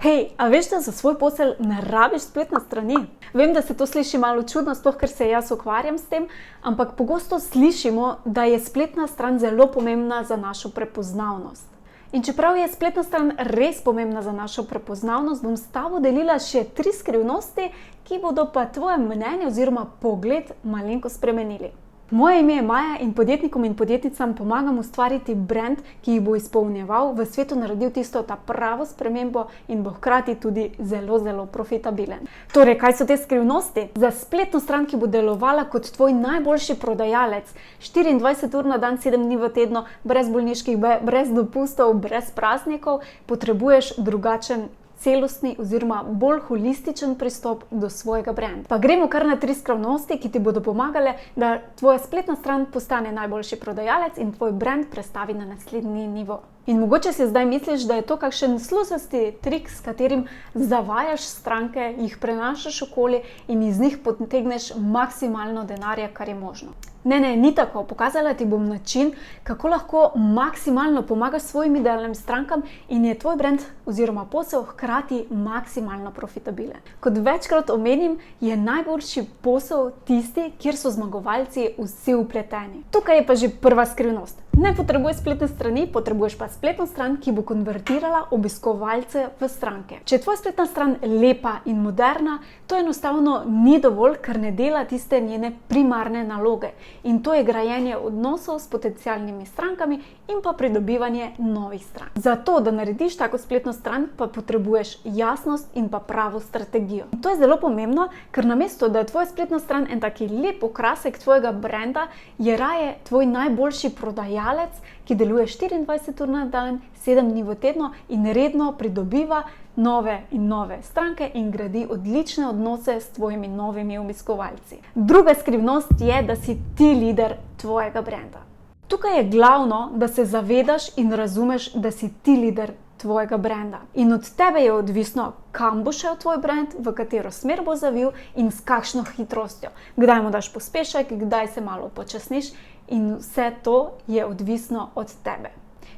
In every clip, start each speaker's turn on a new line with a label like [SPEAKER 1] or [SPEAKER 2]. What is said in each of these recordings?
[SPEAKER 1] Hej, a veš, da za svoj posel ne rabiš spletne strani? Vem, da se to sliši malo čudno, sploh ker se jaz ukvarjam s tem, ampak pogosto slišimo, da je spletna stran zelo pomembna za našo prepoznavnost. In čeprav je spletna stran res pomembna za našo prepoznavnost, bom s tabo delila še 3 skrivnosti, ki bodo pa tvoje mnenje oziroma pogled malenkost spremenili. Moje ime je Maja in podjetnikom in podjetnicam pomagam ustvariti brand, ki jih bo izpolnjeval, v svetu naredil tisto ta pravo spremembo in bo hkrati tudi zelo profitabilen. Torej, kaj so te skrivnosti? Za spletno stran, ki bo delovala kot tvoj najboljši prodajalec, 24 ur na dan, 7 dni v tednu, brez bolniških, brez dopustov, brez praznikov, potrebuješ drugačen celostni oziroma bolj holističen pristop do svojega branda. Pa gremo kar na 3 skrivnosti, ki ti bodo pomagale, da tvoja spletna stran postane najboljši prodajalec in tvoj brand prestavi na naslednji nivo. In mogoče si zdaj misliš, da je to kakšen sluzasti trik, s katerim zavajaš stranke, jih prenašaš okoli in iz njih potegneš maksimalno denarja, kar je možno. Ne, ni tako. Pokazala ti bom način, kako lahko maksimalno pomagaš svojim idealnim strankam in je tvoj brand oziroma posel hkrati maksimalno profitabilen. Kot večkrat omenim, je najboljši posel tisti, kjer so zmagovalci vsi vpleteni. Tukaj je pa že prva skrivnost. Ne potrebuješ spletne strani, potrebuješ pa spletno stran, ki bo konvertirala obiskovalce v stranke. Če je tvoja spletna stran lepa in moderna, to enostavno ni dovolj, ker ne dela tiste njene primarne naloge. In to je grajenje odnosov s potencialnimi strankami in pa pridobivanje novih strank. Zato, da narediš tako spletno stran, pa potrebuješ jasnost in pa pravo strategijo. In to je zelo pomembno, ker namesto, da je tvoja spletna stran en taki lep okrasek tvojega branda, je raje tvoj najboljši prodajalec, ki deluje 24 ur na dan, 7 dni v tednu in redno pridobiva nove in nove stranke in gradi odlične odnose s tvojimi novimi obiskovalci. Druga skrivnost je, da si ti lider tvojega branda. Tukaj je glavno, da se zavedaš in razumeš, da si ti lider tvojega branda. In od tebe je odvisno, kam bo šel tvoj brand, v katero smer bo zavil in s kakšno hitrostjo. Kdaj mu daš pospešek, kdaj se malo počasniš in vse to je odvisno od tebe.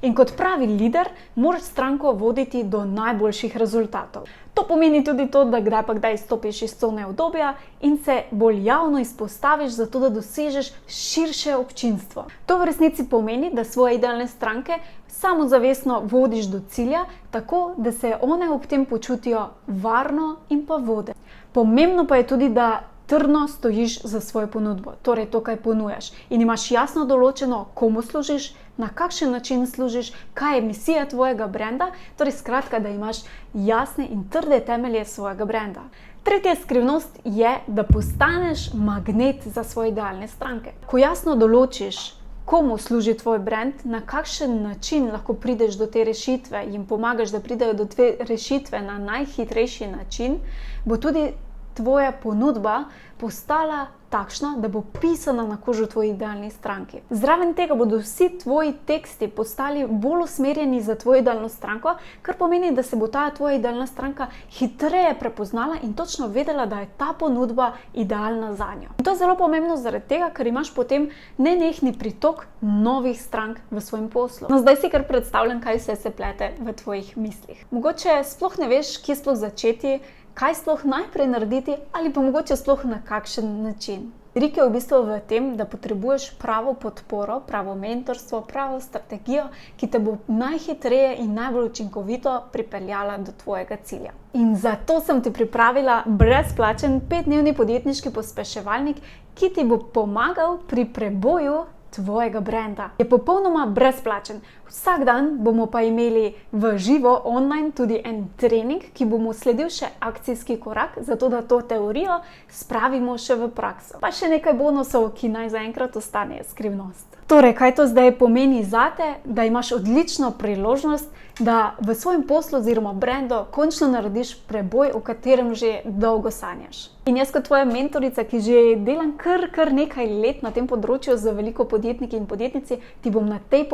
[SPEAKER 1] In kot pravi lider, moraš stranko voditi do najboljših rezultatov. To pomeni tudi to, da kdaj pa kdaj stopiš iz cone udobja in se bolj javno izpostaviš, zato da dosežeš širše občinstvo. To v resnici pomeni, da svoje idealne stranke samozavestno vodiš do cilja, tako da se one ob tem počutijo varno in pa vodene. Pomembno pa je tudi, da trdno stojiš za svojo ponudbo, torej to, kaj ponujaš. In imaš jasno določeno, komu služiš, na kakšen način služiš, kaj je misija tvojega branda, torej skratka, da imaš jasne in trde temelje svojega branda. Tretja skrivnost je, da postaneš magnet za svoje idealne stranke. Ko jasno določiš, komu služi tvoj brand, na kakšen način lahko prideš do te rešitve, jim pomagaš, da pridejo do te rešitve na najhitrejši način, bo tudi tvoja ponudba postala takšna, da bo pisana na kožo tvoji idealni stranki. Zraven tega bodo vsi tvoji teksti postali bolj usmerjeni za tvojo idealno stranko, kar pomeni, da se bo ta tvoja idealna stranka hitreje prepoznala in točno vedela, da je ta ponudba idealna zanjo. In to je zelo pomembno zaradi tega, ker imaš potem nenehni pritok novih strank v svojem poslu. No, zdaj si kar predstavljam, kaj vse se plete v tvojih mislih. Mogoče sploh ne veš, kje sploh začeti, kaj sploh najprej narediti ali pa mogoče sploh na kakšen način. Trik je v bistvu v tem, da potrebuješ pravo podporo, pravo mentorstvo, pravo strategijo, ki te bo najhitreje in najbolj učinkovito pripeljala do tvojega cilja. In zato sem ti pripravila brezplačen 5-dnevni podjetniški pospeševalnik, ki ti bo pomagal pri preboju tvojega branda. Je popolnoma brezplačen. Vsak dan bomo pa imeli v živo online tudi en trening, ki bomo sledil še akcijski korak, zato da to teorijo spravimo še v prakso. Pa še nekaj bonusov, ki naj zaenkrat ostanejo skrivnost. Torej, kaj to zdaj pomeni zate, da imaš odlično priložnost, da v svojem poslu oziroma brandu končno narediš preboj, o katerem že dolgo sanjaš. In jaz kot tvoja mentorica, ki že delam kar nekaj let na tem področju z veliko podjetniki in podjetnici, ti bom na tej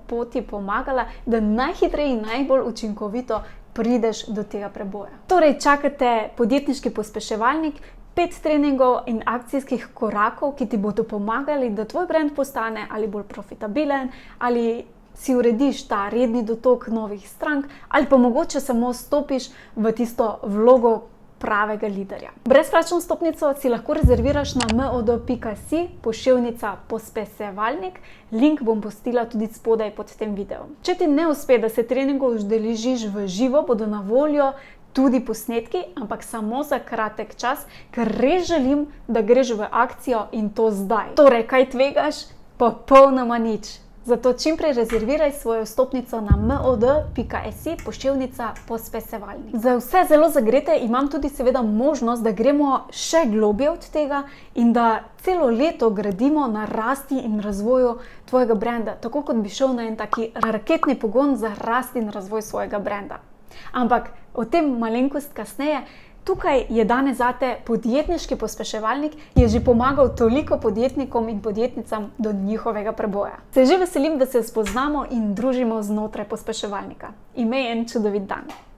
[SPEAKER 1] poti pomagala, da najhitreje in najbolj učinkovito prideš do tega preboja. Torej, čakate podjetniški pospeševalnik, 5 treningov in akcijskih korakov, ki ti bodo pomagali, da tvoj brand postane ali bolj profitabilen, ali si urediš ta redni dotok novih strank ali pa mogoče samo stopiš v tisto vlogo pravega liderja. Brezplačno vstopnico si lahko rezerviraš na mod.si/pospesevalnik. Link bom postila tudi spodaj pod tem videom. Če ti ne uspe, da se treningov udeležiš v živo, bodo na voljo tudi posnetki, ampak samo za kratek čas, ker res želim, da greš v akcijo in to zdaj. Torej, kaj tvegaš? Popolnoma nič. Zato čimprej rezerviraj svojo vstopnico na mod.si/pospesevalnik. Za vse zelo zagrete imam tudi seveda možnost, da gremo še globje od tega in da celo leto gradimo na rasti in razvoju tvojega brenda, tako kot bi šel na en taki raketni pogon za rast in razvoj svojega brenda. Ampak o tem malenkost kasneje. Tukaj je danes zate podjetniški pospeševalnik, ki je že pomagal toliko podjetnikom in podjetnicam do njihovega preboja. Se že veselim, da se spoznamo in družimo znotraj pospeševalnika. Imej en čudovit dan!